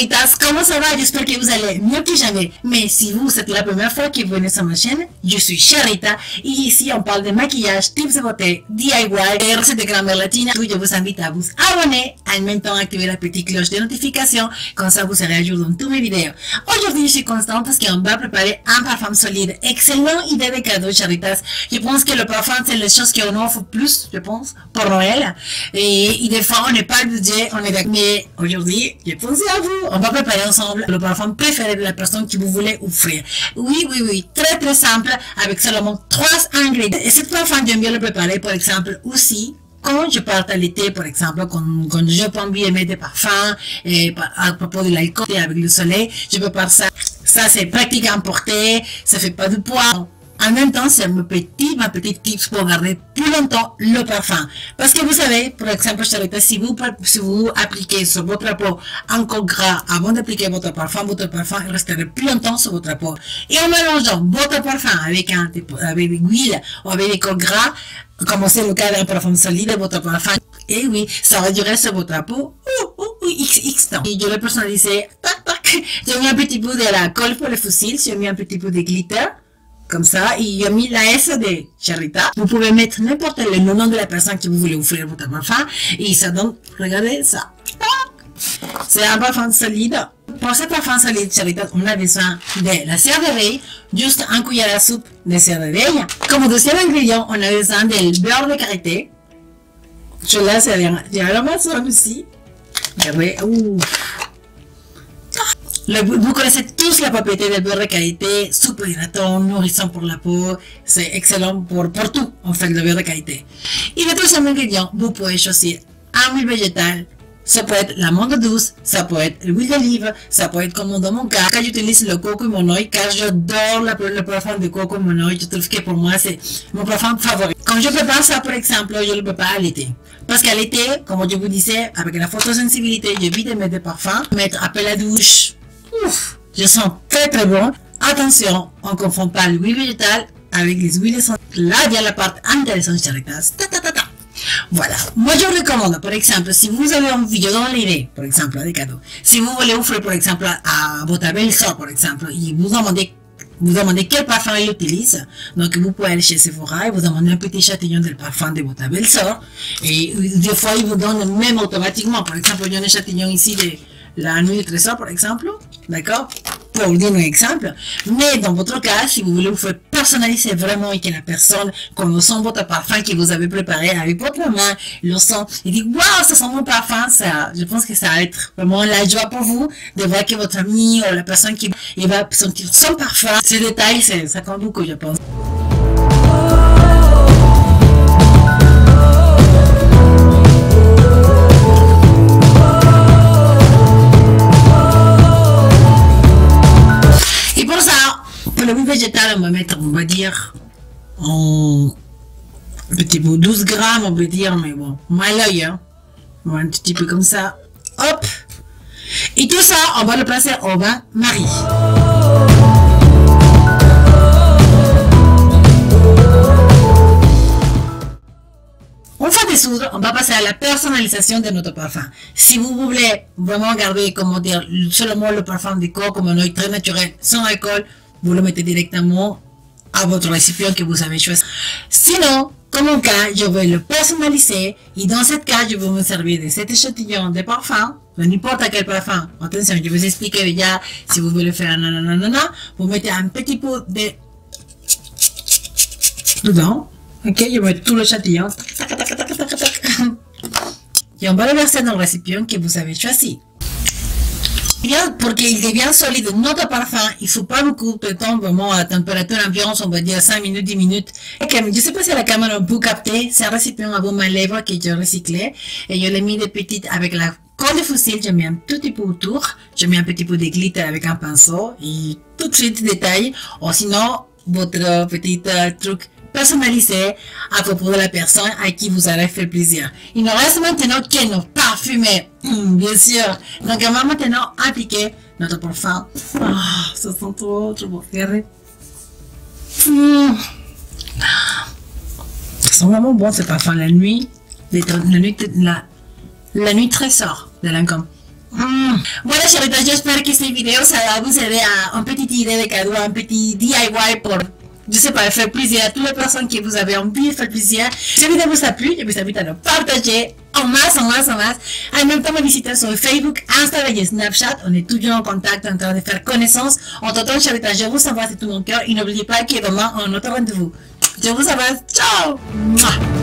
Charitas, comment ça va? J'espère que vous allez mieux que jamais. Mais si vous, c'est la première fois que vous venez sur ma chaîne, je suis Charita et ici on parle de maquillage, tips de beauté, DIY et recettes de grammaire latine. Je vous invite à vous abonner, en même temps activer la petite cloche de notification, comme ça vous serez à jour dans toutes mes vidéos. Aujourd'hui, je suis contente parce qu'on va préparer un parfum solide. Excellente idée de cadeau, Charitas. Je pense que le parfum, c'est la chose qu'on offre plus, je pense, pour Noël. Et des fois, on n'est pas le budget, on est d'accord. Mais aujourd'hui, j'ai pensé à vous. On va préparer ensemble le parfum préféré de la personne que vous voulez offrir. Oui. Très simple, avec seulement 3 ingrédients. Et ce parfum, j'aime bien le préparer, par exemple, aussi quand je pars à l'été, par exemple, quand je peux envie mettre des parfums, et à propos de l'alcool avec le soleil, je peux faire ça. Ça, c'est pratique à emporter, ça fait pas de poids. En même temps, c'est ma petite tips pour garder plus longtemps le parfum. Parce que vous savez, par exemple, si vous appliquez sur votre peau encore gras avant d'appliquer votre parfum resterait plus longtemps sur votre peau. Et en mélangeant votre parfum avec de l'huile ou avec des corps gras, comme c'est le cas d'un parfum solide, votre parfum, et oui, ça va durer sur votre peau, x temps. Et je l'ai personnalisé, j'ai mis un petit peu de la colle pour les fossiles, j'ai mis un petit peu de glitter, comme ça, et j'ai mis la S de Charita. Vous pouvez mettre n'importe le nom de la personne que vous voulez offrir votre parfum, et ça donne, regardez ça. C'est un parfum solide. Pour ce parfum solide, Charita, on a besoin de la cire d'abeille, juste un cuillère à soupe de cire d'abeille. Comme deuxième ingrédient, on a besoin du beurre de karité. Celui-là, c'est bien. J'ai la aussi. Vous connaissez tous la propriété del beurre de karité, super hydratant, nourrissant pour la peau, c'est excellent pour tout, en fait, le beurre de karité. Et le deuxième ingrédient, vous pouvez choisir un huile végétale. Ça peut être l'amande douce, ça peut être l'huile d'olive, ça peut être comme dans mon cas, quand j'utilise le coco monoï, car j'adore le parfum de coco monoï, je trouve que pour moi c'est mon parfum favori. Quand je prépare ça, par exemple, je le prépare à l'été. Parce qu'à l'été, comme je vous disais, avec la photosensibilité, j'évite de mettre des parfums, mettre après la douche. Ouf, je sens très bon. Attention, on ne confond pas l'huile végétale avec les huiles essentielles. Là, il y a la part intéressante, Charitas. Voilà, moi je recommande, par exemple, si vous avez envie, je donne l'idée, par exemple, des cadeaux. Si vous voulez offrir, par exemple, à votre belle-sœur, par exemple, et vous demandez quel parfum elle utilise, donc vous pouvez aller chez Sephora et vous demandez un petit échantillon du parfum de votre belle-sœur, et des fois ils vous donnent même automatiquement, par exemple, il y a un échantillon ici de la nuit du trésor, par exemple, d'accord, pour vous donner un exemple. Mais dans votre cas, si vous voulez vous faire personnaliser vraiment et que la personne, quand vous sent votre parfum que vous avez préparé avec votre main, le sent, et dit waouh, ça sent mon parfum, ça, je pense que ça va être vraiment la joie pour vous de voir que votre ami ou la personne qui va sentir son parfum. Ces détails, ça compte beaucoup, je pense. Pour le huile végétale, on va mettre, on va dire, un petit peu 12 grammes, on peut dire, mais bon, mal l'œil, hein. Bon, un petit peu comme ça, hop. Et tout ça, on va le placer au bain-marie. On va dissoudre, on va passer à la personnalisation de notre parfum. Si vous voulez vraiment garder, comment dire, seulement le parfum de coco monoï très naturel, sans alcool, vous le mettez directement à votre récipient que vous avez choisi. Sinon, comme mon cas, je vais le personnaliser et dans ce cas, je vais me servir de cet échantillon de parfum, de n'importe quel parfum. Attention, je vais vous expliquer déjà, si vous voulez faire nanana, vous mettez un petit peu de dedans. Ok, je vais mettre tout l'échantillon. Et on va le verser dans le récipient que vous avez choisi. Bien, pour qu'il devienne solide, notre parfum, il ne faut pas beaucoup de temps, vraiment à température environ, on va dire 5 minutes, 10 minutes. Okay, je ne sais pas si la caméra peut capter, c'est un récipient à baume à lèvres que j'ai recyclé, et je l'ai mis des petites avec la colle de fossile, j'ai mis un tout petit peu autour, j'ai mis un petit peu de glitter avec un pinceau, et tout de suite détail, ou sinon, votre petit truc personnalisé à propos de la personne à qui vous allez faire plaisir. Il nous reste maintenant que nos parfumés, bien sûr. Donc on va maintenant appliquer notre parfum. Ah, ça sent trop bon. Regardez. Ça sent vraiment bon ce parfum la nuit. La nuit trésor de Lancôme. Voilà, Charita, j'espère que cette vidéo, ça va vous aider à une petite idée de cadeau, un petit DIY pour, je sais pas, faire plaisir à toutes les personnes qui vous avez envie de faire plaisir. Si la vidéo vous a plu, je vous invite à le partager en masse. En même temps, me visiter sur Facebook, Instagram et Snapchat. On est toujours en contact, en train de faire connaissance. En t'entend, Charita, je vous embrasse de tout mon cœur et n'oubliez pas que demain, on a notre rendez-vous. Je vous embrasse. Ciao! Mouah.